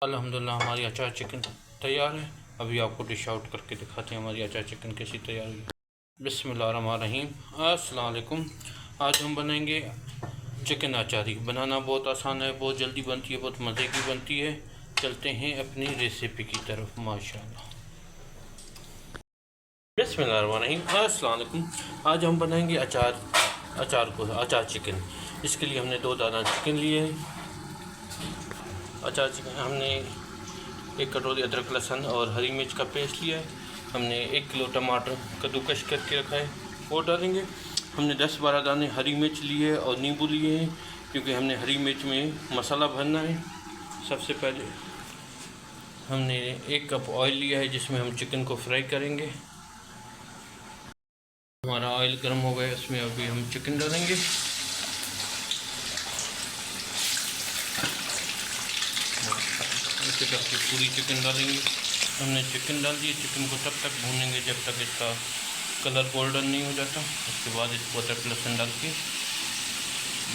अल्हम्दुलिल्लाह हमारी अचार चिकन तैयार है। अभी आपको डिश आउट करके दिखाते हैं हमारी अचार चिकन कैसी तैयार हुई। बिस्मिल्लाहिर्रहमानिर्रहीम, अस्सलाम वालेकुम। आज हम बनाएंगे चिकन अचारी। बनाना बहुत आसान है, बहुत जल्दी बनती है, बहुत मज़े की बनती है। चलते हैं अपनी रेसिपी की तरफ। माशाल्लाह। बिस्मिल्लाहिर्रहमानिर्रहीम, अस्सलाम वालेकुम। आज हम बनाएंगे अचार चिकन। इसके लिए हमने 2 दाना चिकन लिए है। अचार चिकन हमने 1 कटोरी अदरक लहसुन और हरी मिर्च का पेस्ट लिया है। हमने 1 किलो टमाटर कद्दूकश करके रखा है, वो डालेंगे। हमने 10-12 दाने हरी मिर्च लिए और नींबू लिए हैं, क्योंकि हमने हरी मिर्च में मसाला भरना है। सबसे पहले हमने 1 कप ऑयल लिया है, जिसमें हम चिकन को फ्राई करेंगे। हमारा ऑयल गर्म हो गया, इसमें अभी हम चिकन डालेंगे। इसे करके पूरी चिकन डालेंगे। हमने चिकन डाल दिए। चिकन को तब तक भूनेंगे जब तक इसका कलर गोल्डन नहीं हो जाता। उसके बाद इसको अदरक लहसुन डाल के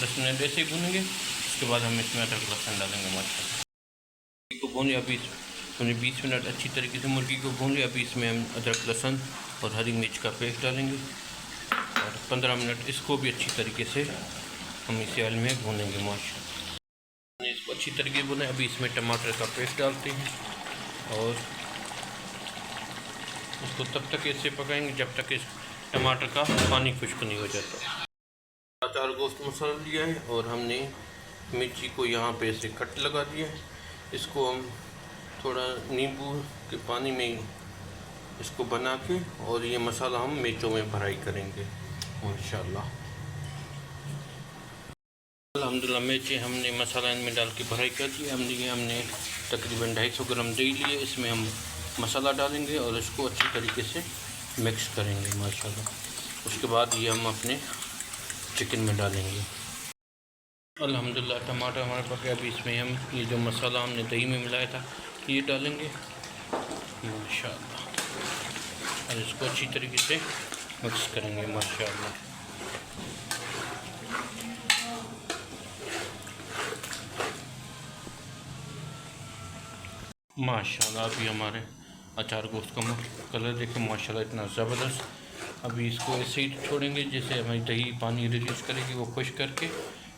10 मिनट ऐसे ही भूनेंगे। उसके बाद हम इसमें अदरक लहसुन डालेंगे। माशाल्लाह को भून लिया। अभी हमने 20 मिनट अच्छी तरीके से मुर्गी को भून लिया। अभी इसमें हम अदरक लहसुन और हरी मिर्च का पेस्ट डालेंगे और 15 मिनट इसको भी अच्छी तरीके से हम इसे ऑयल में भूनेंगे। माशाल्लाह इसको अच्छी तरीके से भुने। अभी इसमें टमाटर का पेस्ट डालते हैं और उसको तब तक ऐसे पकाएंगे जब तक इस टमाटर का पानी खुश्क नहीं हो जाता। 4 गोश्त मसाला लिया है और हमने मिर्ची को यहाँ पे ऐसे कट लगा दिया है। इसको हम थोड़ा नींबू के पानी में इसको बना के और ये मसाला हम मिर्चों में फ्राई करेंगे। माशाल्लाह अल्हम्दुलिल्लाह मिर्ची हमने मसाला इनमें डाल के फ्राई कर दिया। हमने तकरीबन 250 ग्राम दही लिए। इसमें हम मसाला डालेंगे और इसको अच्छी तरीके से मिक्स करेंगे। माशाल्लाह उसके बाद ये हम अपने चिकन में डालेंगे। अल्हम्दुलिल्लाह टमाटर हमारे पक गया। अभी इसमें हम ये जो मसाला हमने दही में मिलाया था ये डालेंगे। माशाल्लाह और इसको अच्छी तरीके से मिक्स करेंगे। माशाल्लाह माशाल्लाह अभी हमारे अचार गोश्त का कलर देखें। माशाल्लाह इतना ज़बरदस्त। अभी इसको ऐसे ही छोड़ेंगे जैसे हमारी दही पानी रिलीज़ करेगी, वो खुश करके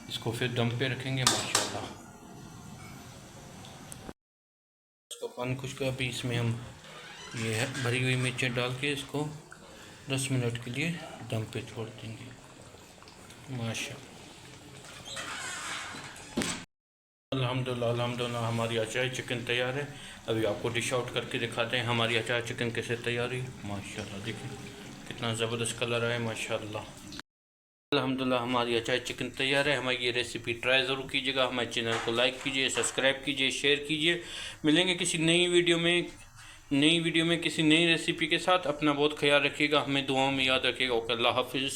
इसको फिर दम पे रखेंगे। माशाल्लाह इसको पानी खुश कर अभी इसमें हम ये भरी हुई मिर्चें डाल के इसको 10 मिनट के लिए दम पे छोड़ देंगे। माशाल्लाह अल्हम्दुलिल्लाह हमारी अचार चिकन तैयार है। अभी आपको डिश आउट करके दिखाते हैं हमारी अचार चिकन कैसे तैयार हुई। माशाल्लाह देखिए कितना ज़बरदस्त कलर आया। माशाल्लाह अल्हम्दुलिल्लाह हमारी अचार चिकन तैयार है। हमारी ये रेसिपी ट्राई ज़रूर कीजिएगा। हमारे चैनल को लाइक कीजिए, सब्सक्राइब कीजिए, शेयर कीजिए। मिलेंगे किसी नई वीडियो में किसी नई रेसिपी के साथ। अपना बहुत ख्याल रखिएगा, हमें दुआओं में याद रखिएगा। ओके, अल्लाह हाफिज़।